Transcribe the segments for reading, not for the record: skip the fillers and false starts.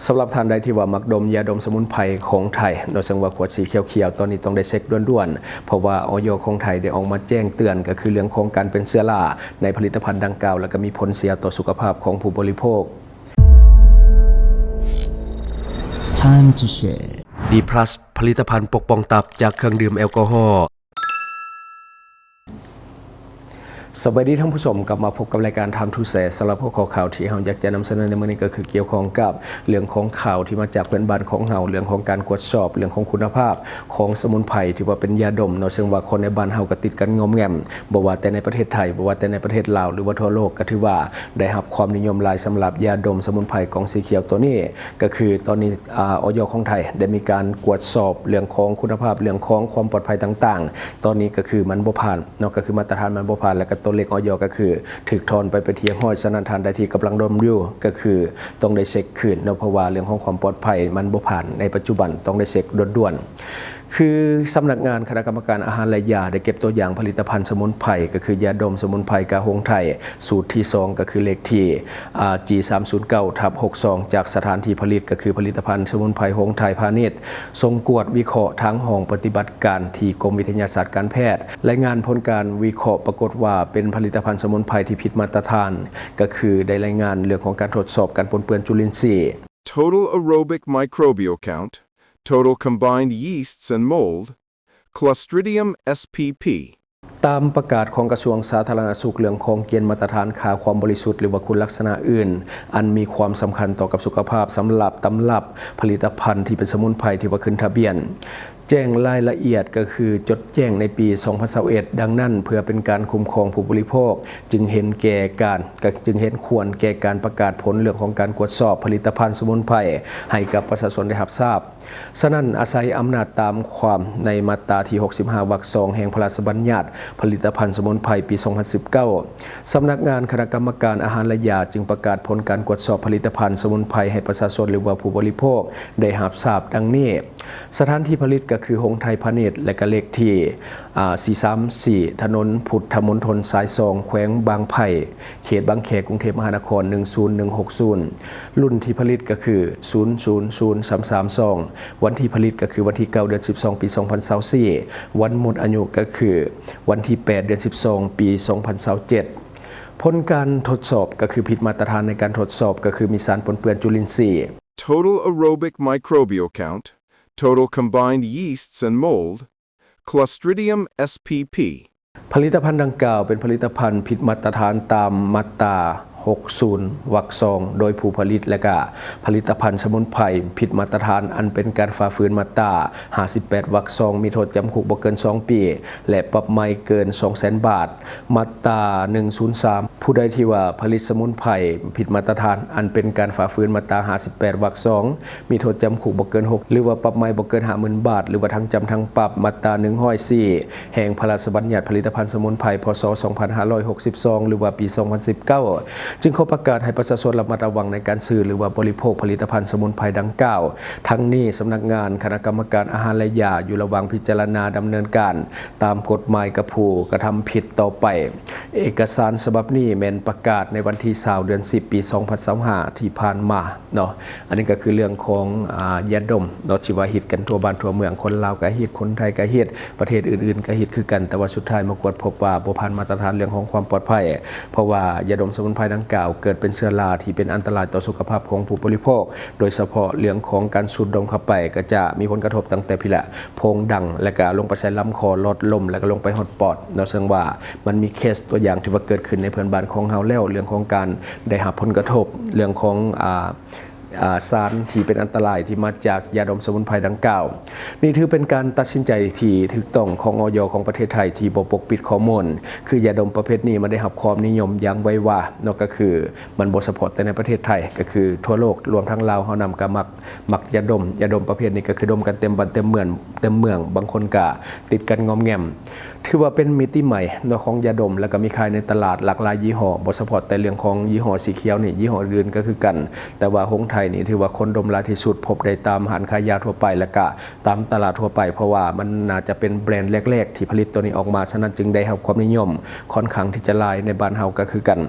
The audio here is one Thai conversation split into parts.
สำหรับท่านใดที่ว่ามักดมยาดมสมุนไพรของไทยโดยเฉพาะขวดสีเขียวๆตอนนี้ต้องได้เช็คด่วนๆเพราะว่าอย.ของไทยได้ออกมาแจ้งเตือนก็คือเรื่องของการเป็นเชื้อราในผลิตภัณฑ์ดังกล่าวแล้วก็มีผลเสียต่อสุขภาพของผู้บริโภค Time to share D+ ผลิตภัณฑ์ปกป้องตับจากเครื่องดื่มแอลกอฮอล์สวัสดีท่านผู้ชมกลับมาพบกับรายการทำทูแสสำหรับพวกข่าวที่เราอยากจะนำเสนอในมื้อนี้ก็คือเกี่ยวข้องกับเรื่องของข่าวที่มาจากเพื่อนบ้านของเราเรื่องของการตรวจสอบเรื่องของคุณภาพของสมุนไพรที่ว่าเป็นยาดมเนาะซึ่งว่าคนในบ้านเราก็ติดกันงอมแงมบ่ว่าแต่ในประเทศไทยบ่ว่าแต่ในประเทศลาวหรือว่าทั่วโลกก็ถือว่าได้รับความนิยมหลายสำหรับยาดมสมุนไพรกล่องสีเขียวตัวนี้ก็คือตอนนี้อย.ของไทยได้มีการตรวจสอบเรื่องของคุณภาพเรื่องของความปลอดภัยต่างๆตอนนี้ก็คือมันบ่ผ่านเนาะก็คือมาตรฐานมันบ่ผ่านแล้วก็ตัวเลขอย.ก็คือถึกทอนไปเทียงห้อยสนันทานใดที่กำลังดมอยู่ก็คือต้องได้เช็คคืนเนาะเพราะว่าเรื่องของความปลอดภัยมันบ่ผ่านในปัจจุบันต้องได้เช็คด่วนๆคือสำนักงานคณะกรรมการอาหารและยาได้เก็บตัวอย่างผลิตภัณฑ์สมุนไพรก็คือยาดมสมุนไพรกาหงไทยสูตรที่2ก็คือเลขที่ G309/62 จากสถานที่ผลิตก็คือผลิตภัณฑ์สมุนไพรหงไทยพาณิชย์ทรงกวดวิเคราะห์ทั้งห้องปฏิบัติการที่กรมวิทยาศาสตร์การแพทย์รายงานผลการวิเคราะห์ปรากฏว่าเป็นผลิตภัณฑ์สมุนไพรที่ผิดมาตรฐานก็คือได้รายงานเรื่องของการทดสอบการปนเปื้อนจุลินทรีย์ Total aerobic microbial count, total combined yeasts and mold, Clostridium spp. ตามประกาศของกระทรวงสาธารณสุขเรื่องของเกณฑ์มาตรฐานค่าความบริสุทธิ์หรือว่าคุณลักษณะอื่นอันมีความสำคัญต่อกับสุขภาพสำหรับตำรับผลิตภัณฑ์ที่เป็นสมุนไพรที่ว่าขึ้นทะเบียนแจ้งรายละเอียดก็คือจดแจ้งในปี 2021 ดังนั้นเพื่อเป็นการคุ้มครองผู้บริโภคจึงเห็นควรแก่การประกาศผลเรื่องของการตรวจสอบผลิตภัณฑ์สมุนไพรให้กับประชาชนได้รับทราบฉะนั้นอาศัยอำนาจตามความในมาตราที่ 65 วรรค 2 แห่งพระราชบัญญัติผลิตภัณฑ์สมุนไพรปี 2019 สำนักงานคณะกรรมการอาหารและยาจึงประกาศผลการตรวจสอบผลิตภัณฑ์สมุนไพรให้ประชาชนหรือว่าผู้บริโภคได้รับทราบดังนี้สถานที่ผลิตก็คือหงไทยพาณิชย์และก็เลขที่ 434 ถนนพุทธมณฑลสาย2แขวงบางไผ่เขตบางแคกรุงเทพมหานคร 10160 รุ่นที่ผลิตก็คือ 000332 วันที่ผลิตก็คือวันที่ 9 เดือน 12 ปี 2024 วันหมดอายุก็คือวันที่ 8 เดือน 12 ปี 2027 ผลการทดสอบก็คือผิดมาตรฐานในการทดสอบก็คือมีสารปนเปื้อนจุลินทรีย์ Total aerobic microbial count, total combined yeasts and mold, Clostridium spp. ผลิตภัณฑ์ดังกล่าวเป็นผลิตภัณฑ์ผิดมาตรฐานตามมาตรา60 วรรค 2 โดยผู้ผลิตและก็ผลิตภัณฑ์สมุนไพรผิดมาตรฐานอันเป็นการฝ่าฝืนมาตรา58 วรรค 2 มีโทษจำคุกบ่เกิน 2 ปีและปรับไม่เกิน 200,000 บาทมาตรา103ผู้ใดที่ว่าผลิตสมุนไพรผิดมาตรฐานอันเป็นการฝ่าฝืนมาตรา58 วรรค 2 มีโทษจำคุกบ่เกิน 6 หรือว่าปรับไม่บ่เกิน 50,000 บาทหรือว่าทั้งจำทั้งปรับมาตรา104แห่งพระราชบัญญัติผลิตภัณฑ์สมุนไพรพ.ศ. 2562 หรือว่าปี 2019จึงขอประกาศให้ประชาชนระมัดระวังในการซื้อหรือว่าบริโภคผลิตภัณฑ์สมุนไพรดังกล่าวทั้งนี้สำนักงานคณะกรรมการอาหารและยาอยู่ระหว่างพิจารณาดำเนินการตามกฎหมายกับผู้กระทำผิดต่อไปเอกสารฉบับนี้แม่นประกาศในวันที่20 เดือน 10 ปี 2025 ที่ผ่านมาเนาะอันนี้ก็คือเรื่องของยาดมเนาะที่ว่าฮิตกันทั่วบ้านทั่วเมืองคนลาวก็ฮิตคนไทยก็ฮิตประเทศอื่นๆก็ฮิตคือกันแต่ว่าสุดท้ายมากวดพบว่าบ่ผ่านมาตรฐานเรื่องของความปลอดภัยเพราะว่ายาดมสมุนไพรดังกล่าวเกิดเป็นเชื้อราที่เป็นอันตรายต่อสุขภาพของผู้บริโภคโดยเฉพาะเรื่องของการสูดดมเข้าไปก็จะมีผลกระทบตั้งแต่พี่ละโพรงดังและก็ลงไปใส่ลำคอลดลมแล้วก็ลงไปหดปอดเนาะซึ่งว่ามันมีเคสตัวอย่างที่ว่าเกิดขึ้นในเพื่อนบ้านของเฮาแล้วเรื่องของการได้รับผลกระทบเรื่องของสารที่เป็นอันตรายที่มาจากยาดมสมุนไพรดังกล่าวนี่ถือเป็นการตัดสินใจที่ถูกต้องของอย.ของประเทศไทยที่บ่ปกปิดข้อมูลคือยาดมประเภทนี้มันได้รับความนิยมอย่างไวว่าเนาะก็คือมันบ่เฉพาะแต่ในประเทศไทยก็คือทั่วโลกรวมทั้งลาวเฮานำก็มักยาดมประเภทนี้ก็คือดมกันเต็มบ้านเต็มเมืองบางคนก็ติดกันงอมแงมถือว่าเป็นมิติใหม่เนาะของยาดมแล้วก็มีขายในตลาดหลากหลายยี่ห้อบ่เฉพาะแต่เรื่องของยี่ห้อสีเขียวนี่ยี่ห้ออื่นก็คือกันแต่ว่าหงไทย ยนี่ถือว่าคนดมหลายที่สุดพบได้ตามร้านขายยาทั่วไปและก็ตามตลาดทั่วไปเพราะว่ามันน่าจะเป็นแบรนด์แรกๆที่ผลิตตัวนี้ออกมาฉะนั้นจึงได้รับความนิยมค่อนข้างที่จะหลายในบ้านเฮาก็คือกัน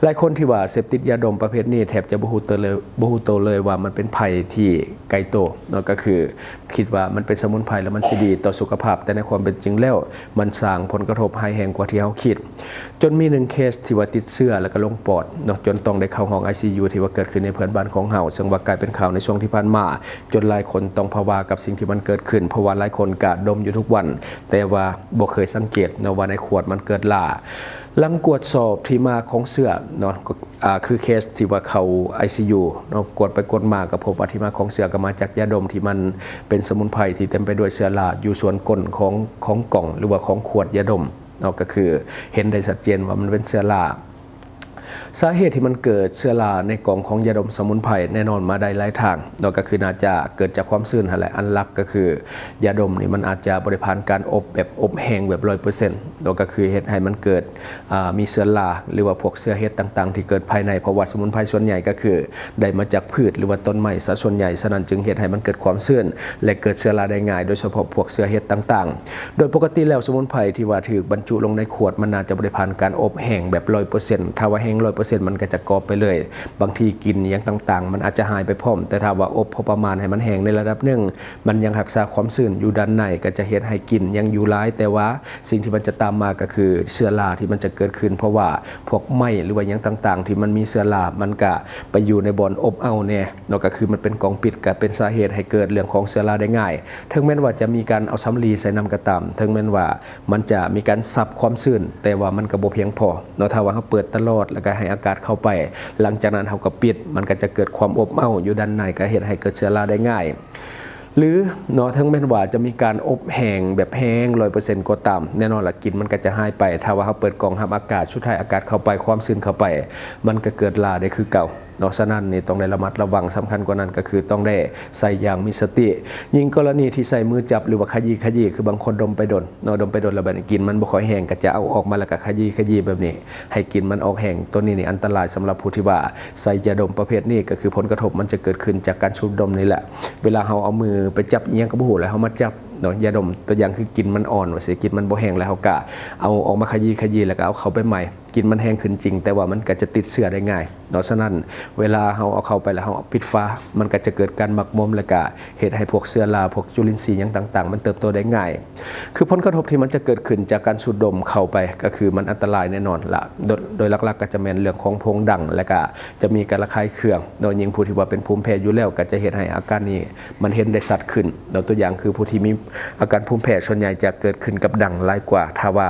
หลายคนที่ว่าเสพติดยาดมประเภทนี้แทบจะบ่ฮู้ตัวเลยว่ามันเป็นภัยที่ไกลตัวเนาะก็คือคิดว่ามันเป็นสมุนไพรแล้วมันสิดีต่อสุขภาพแต่ในความเป็นจริงแล้วมันสร้างผลกระทบร้ายแรงกว่าที่เฮาคิดจนมี1เคสที่ว่าติดเชื้อแล้วก็ลงปอดเนาะจนต้องได้เข้าห้อง ICU ที่ว่าเกิดขึ้นในเพื่อนบ้านของเฮาซึ่งว่ากลายเป็นข่าวในช่วงที่ผ่านมาจนหลายคนต้องภาวะกับสิ่งที่มันเกิดขึ้นเพราะว่าหลายคนก็ดมอยู่ทุกวันแต่ว่าบ่เคยสังเกตเนาะว่าในขวดมันเกิดล่าหลังกวดสอบที่มาของเสื้อเนาะคือเคสที่ว่าเขา ICU เนาะกดไปกดมาก็พบว่าที่มาของเสื้อก็มาจากยาดมที่มันเป็นสมุนไพรที่เต็มไปด้วยเชื้อราอยู่ส่วนก้นของกล่องหรือว่าของขวดยาดมเนาะก็คือเห็นได้ชัดเจนว่ามันเป็นเชื้อราสาเหตุที่มันเกิดเชื้อราในกล่องของยาดมสมุนไพรแน่นอนมาได้หลายทางเนาะก็คือน่าจะเกิดจากความชื้นนั่นแหละอันหลักก็คือยาดมนี่มันอาจจะบริผ่านการอบแบบอบแห้งแบบ 100% เนาะก็คือเฮ็ดให้มันเกิดมีเชื้อราหรือว่าพวกเชื้อเห็ดต่างๆที่เกิดภายในเพราะว่าสมุนไพรส่วนใหญ่ก็คือได้มาจากพืชหรือว่าต้นไม้ซะส่วนใหญ่ฉะนั้นจึงเฮ็ดให้มันเกิดความชื้นและเกิดเชื้อราได้ง่ายโดยเฉพาะพวกเชื้อเห็ดต่างๆโดยปกติแล้วสมุนไพรที่ว่าถูกบรรจุลงในขวดมันน่าจะบริผ่านการอบแห้งแบบ 100% ถ้าว่าแห้ง 100% มันก็จะกรอบไปเลยบางทีกินอย่างต่างๆมันอาจจะหายไปพร้อมแต่ถ้าว่าอบพอประมาณให้มันแห้งในระดับหนึ่งมันยังรักษาความชื้นอยู่ด้านในก็จะเฮ็ดให้กินยังอยู่หลายแต่ว่าสิ่งที่มันจะตามมาก็คือเชื้อราที่มันจะเกิดขึ้นเพราะว่าพวกไหม้หรือว่าอย่างต่างๆที่มันมีเชื้อรามันก็ไปอยู่ในบ่อนอบเอาแน่เนาะก็คือมันเป็นกล่องปิดก็เป็นสาเหตุให้เกิดเรื่องของเชื้อราได้ง่ายถึงแม้ว่าจะมีการเอาสำลีใส่น้ำกระตำถึงแม้ว่ามันจะมีการซับความชื้นแต่ว่ามันก็บ่เพียงพอเนาะถ้าว่าเฮาเปิดตลอดแล้วก็ให้อากาศเข้าไปหลังจากนั้นเฮาก็ปิดมันก็จะเกิดความอบอ้าวอยู่ด้านในก็เฮ็ดให้เกิดเชื้อราได้ง่ายหรือเนาะทั้งแม้ว่าจะมีการอบแห้งแบบแห้ง 100% ก็ตามแน่นอนละกลิ่นมันก็จะหายไปถ้าว่าเฮาเปิดกล่องรับอากาศสุดท้ายอากาศเข้าไปความชื้นเข้าไปมันก็เกิดราได้คือเก่าเนาะฉะนั้นนี่ต้องได้ระมัดระวังสำคัญกว่านั้นก็คือต้องได้ใส่อย่างมีสติยิ่งกรณีที่ใส่มือจับหรือว่าขยี้คือบางคนดมไปดนเนาะดมไปดนแล้วแบบนี้กินมันบ่ค่อยแห้งก็จะเอาออกมาแล้วก็ขยี้แบบนี้ให้กินมันออกแห้งตัวนี้นี่อันตรายสำหรับผู้ที่ว่าใส่ยาดมประเภทนี้ก็คือผลกระทบมันจะเกิดขึ้นจากการสูดดมนี่แหละเวลาเฮาเอามือไปจับอีหยังก็บ่ฮู้แล้วเฮามาจับเนาะยาดมตัวอย่างคือกินมันอ่อนว่าสิกินมันบ่แห้งแล้วเฮาก็เอาออกมาขยี้แล้วก็เอาเข้าไปใหม่กินมันแห้งขึ้นจริงแต่ว่ามันก็จะติดเชื้อได้ง่ายเนาะฉะนั้นเวลาเฮาเอาเข้าไปแล้วเฮาปิดฝามันก็จะเกิดการหมักหมมแล้วก็เฮ็ดให้พวกเชื้อราพวกจุลินทรีย์หยังต่างๆมันเติบโตได้ง่ายคือผลกระทบที่มันจะเกิดขึ้นจากการสูดดมเข้าไปก็คือมันอันตรายแน่นอนละโดยหลักๆก็จะแม่นเรื่องของโพรงดังแล้วก็จะมีการระคายเคืองโดยยิ่งผู้ที่ว่าเป็นภูมิแพ้อยู่แล้วก็จะเฮ็ดให้อาการนี้มันเห็นได้ชัดขึ้นเนาะตัวอย่างคือผู้ที่มีอาการภูมิแพ้ส่วนใหญ่จะเกิดขึ้นกับดังหลายกว่าถ้าว่า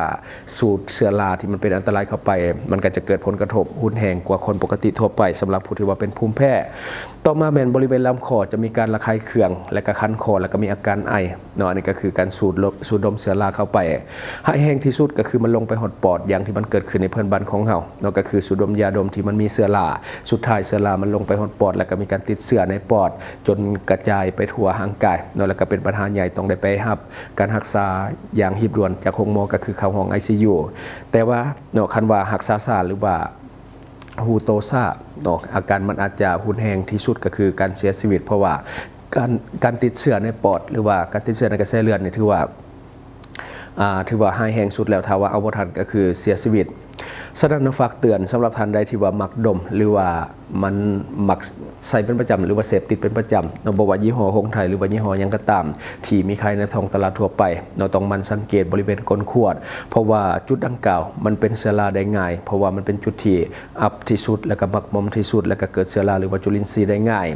สูดเชื้อราที่มันเป็นอันตรายเข้าไปมันก็จะเกิดผลกระทบรุนแรงกว่าคนปกติทั่วไปสำหรับผู้ที่ว่าเป็นภูมิแพ้ต่อมาแม่นบริเวณลำคอจะมีการระคายเคืองและก็คันคอแล้วก็มีอาการไอเนาะอันนี้ก็คือการสูดดมเชื้อราเข้าไปให้แห้งที่สุดก็คือมันลงไปหดปอดอย่างที่มันเกิดขึ้นในเพื่อนบ้านของเฮาเนาะก็คือสูดดมยาดมที่มันมีเชื้อราสุดท้ายเชื้อรามันลงไปหดปอดแล้วก็มีการติดเชื้อในปอดจนกระจายไปทั่วร่างกายเนาะแล้วก็เป็นปัญหาใหญ่ต้องได้ไปรับการรักษาอย่างรีบด่วนจากโรงหมอก็คือเข้าห้อง ICU แต่ว่าเนาะคันว่ารักษาช้าหรือว่าฮูโตซาเนาะอาการมันอาจจะรุนแรงที่สุดก็คือการเสียชีวิตเพราะว่าการติดเชื้อในปอดหรือว่าการติดเชื้อในกระแสเลือดนี่ถือว่าให้แห้งสุดแล้วถ้าว่าเอาบ่ทันก็คือเสียชีวิตฉะนั้นฝากเตือนสำหรับท่านใดที่ว่ามักดมหรือว่ามันมักใส่เป็นประจำหรือว่าเสพติดเป็นประจำเราบอกว่ายี่ห้อหงไทยหรือว่ายี่ห้อยังก็ตามที่มีขายในท้องตลาดทั่วไปเราต้องมันสังเกตบริเวณก้นขวดเพราะว่าจุดดังกล่าวมันเป็นเชื้อราได้ง่ายเพราะว่ามันเป็นจุดที่อับที่สุดแล้วก็มักมอมที่สุดแล้วก็เกิดเชื้อราหรือว่าจุลินทรีย์ได้ง่าย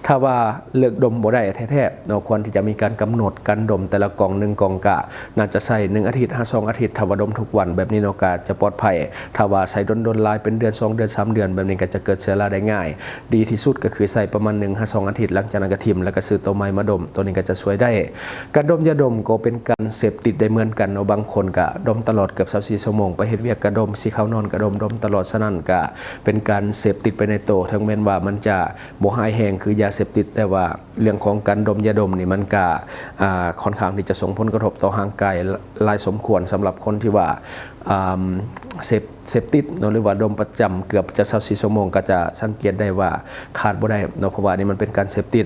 ถ้าว่าเลิกดมบ่ได้แท้ๆเราควรที่จะมีการกำหนดการดมแต่ละกล่อง1กล่องกะน่าจะใส่1อาทิตย์2อาทิตย์ถ้าว่าดมทุกวันแบบนี้เนาะก็จะปลอดภัยถ้าว่าใส่ดนๆลายเป็นเดือน2เดือน3เดือนแบบนี้ก็จะเกิดเชื้อราได้ง่ายดีที่สุดก็คือใส่ประมาณ1-2อาทิตย์หลังจากนั้นก็ทิ่มแล้วก็ซื้อตัวใหม่มาดมตัวนี้ก็จะช่วยได้การดมยาดมก็เป็นการเสพติดได้เหมือนกันเนาะบางคนก็ดมตลอดเกือบ24ชั่วโมงไปเฮ็ดเวียกก็ดมสิเข้านอนก็ดมตลอดฉะนั้นก็เป็นการเสพติดไปในตัวถึงแม้ว่ามันจะบ่หายแห้งคือยาเสพติดแต่ว่าเรื่องของการดมยาดมนี่มันก็ค่อนข้างที่จะส่งผลกระทบต่อร่างกายหลายสมควรสำหรับคนที่ว่าเสพ เสพติดเนาะหรือว่าดมประจำเกือบจะ24ชั่วโมงก็จะสังเกตได้ว่าขาดบ่ได้เนาะเพราะว่านี่มันเป็นการเสพติด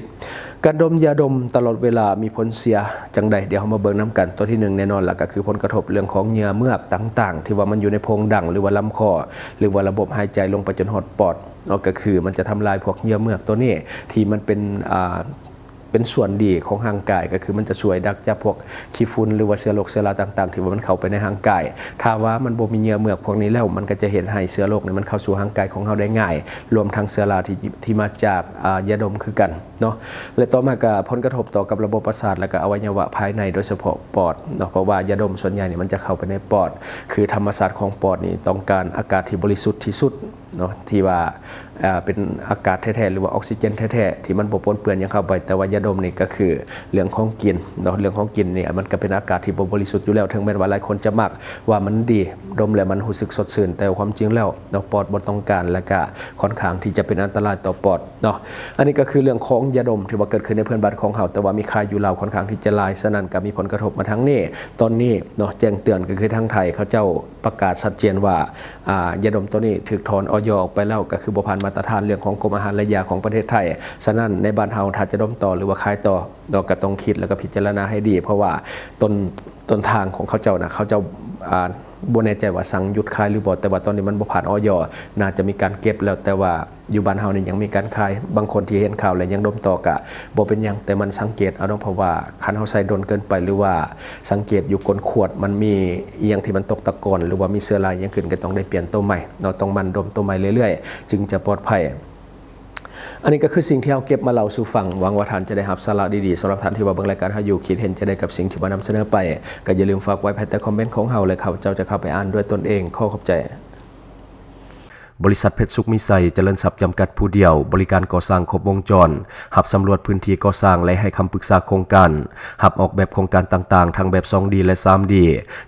การดมยาดมตลอดเวลามีผลเสียจังใดเดี๋ยวเรามาเบิ่งนํกันตัวที่1แน่นอนล่ะก็คือผลกระทบเรื่องของเหงื่อเมือกต่างๆที่ว่ามันอยู่ในโพรงดังหรือว่าลำคอหรือว่าระบบหายใจลงไปจนฮอดปอดเนาะก็คือมันจะทำลายพวกเหงื่อเมือกตัวนี้ที่มันเป็นส่วนดีของร่างกายก็คือมันจะช่วยดักจับพวกขี้ฝุ่นหรือว่าเชื้อโรคเชื้อราต่างๆที่ว่ามันเข้าไปในร่างกายถ้าว่ามันบ่มีเหงื่อเมือกพวกนี้แล้วมันก็จะเห็นให้เชื้อโรคนี่มันเข้าสู่ร่างกายของเราได้ง่ายรวมทั้งเชื้อราที่มาจากยาดมคือกันเนาะและต่อมาก็ผลกระทบต่อกับระบบประสาทและก็อวัยวะภายในโดยเฉพาะปอดเนาะเพราะว่ายาดมส่วนใหญ่นี่มันจะเข้าไปในปอดคือธรรมชาติของปอดนี่ต้องการอากาศที่บริสุทธิ์ที่สุดเนาะที่ว่าเป็นอากาศแท้ๆหรือว่าออกซิเจนแท้ๆที่มันบ่ปนเปื้อนยังเข้าไปแต่ว่ายาดมนี่ก็คือเรื่องของกลิ่นเนาะเรื่องของกลิ่นนี่มันก็เป็นอากาศที่บ่บริสุทธิ์อยู่แล้วถึงแม้ว่าหลายคนจะมักว่ามันดีดมแล้วมันรู้สึกสดชื่นแต่ความจริงแล้วเนาะปอดบ่ต้องการและก็ค่อนข้างที่จะเป็นอันตรายต่อปอดเนาะอันนี้ก็คือเรื่องของยาดมที่ว่าเกิดขึ้นในเพื่อนบ้านของเฮาแต่ว่ามีค่าอยู่ลาวค่อนข้างที่จะหลายฉะนั้นก็มีผลกระทบมาทั้งนี้ตอนนี้เนาะแจ้งเตือนก็คือทางไทยเขาเจ้าประกาศชัดเจนว่ายาดมตัวนี้ถูกถอนอย.ออกไปแล้วก็คือบ่ผ่านมาตรฐานเรื่องของกรมอาหารและยาของประเทศไทยฉะนั้นในบ้านเฮาถ้าจะดมต่อหรือว่าขายต่อเราก็ต้องคิดแล้วก็พิจารณาให้ดีเพราะว่าต้นทางของเขาเจ้านะเขาเจ้าบ่แน่ใจว่าสั่งหยุดขายหรือบ่แต่ว่าตอนนี้มันบ่ผ่านอย.น่าจะมีการเก็บแล้วแต่ว่าอยู่บ้านเฮานี่ยังมีการขายบางคนที่เห็นข่าวแล้วยังดมต่อกะบ่เป็นหยังแต่มันสังเกตเอาเนาะเพราะว่าคันเฮาใส่ดนเกินไปหรือว่าสังเกตอยู่ก้นขวดมันมีอีหยังที่มันตกตะกอนหรือว่ามีเชื้อราอย่างขึ้นก็ต้องได้เปลี่ยนตัวใหม่เนาะต้องมันดมตัวใหม่เรื่อยๆจึงจะปลอดภัยอันนี้ก็คือสิ่งที่เราเก็บมาเล่าสู่ฟังหวังว่าท่านจะได้รับสาระดีๆสำหรับท่านที่ว่าเบิ่งรายการเฮาอยู่คิดเห็นจะได้กับสิ่งที่มานำเสนอไปก็อย่าลืมฝากไว้ภายใต้คอมเมนต์ของเฮาเลยครับเจ้าจะเข้าไปอ่านด้วยตนเองขอขอบใจบริษัทเพชรสุขมิไซเจริญทรัพย์จำกัดผู้เดียวบริการก่อสร้างครบวงจรหับสำรวจพื้นที่ก่อสร้างและให้คำปรึกษาโครงการหับออกแบบโครงการต่างๆทั้งแบบ 2D และ 3D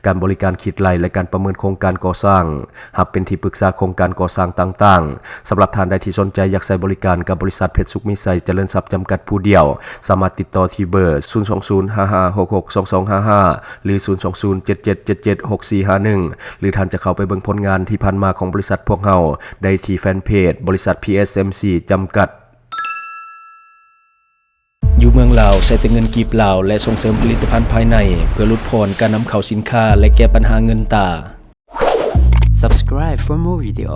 การบริการคิดไล่และการประเมินโครงการก่อสร้างหับเป็นที่ปรึกษาโครงการก่อสร้างต่างๆสำหรับท่านใดที่สนใจอยากใช้บริการกับบริษัทเพชรสุขมิไซเจริญทรัพย์จำกัดผู้เดียวสามารถติดต่อที่เบอร์ 02055662255 หรือ 02077776451 หรือท่านจะเข้าไปเบิ่งผลงานที่ผ่านมาของบริษัทพวกเราได้ที่แฟนเพจบริษัท PSMC จำกัดอยู่เมืองลาวใช้แต่เงินกีบลาวและส่งเสริมผลิตภัณฑ์ภายในเพื่อลดพรการนำเข้าสินค้าและแก้ปัญหาเงินตา Subscribe for more video.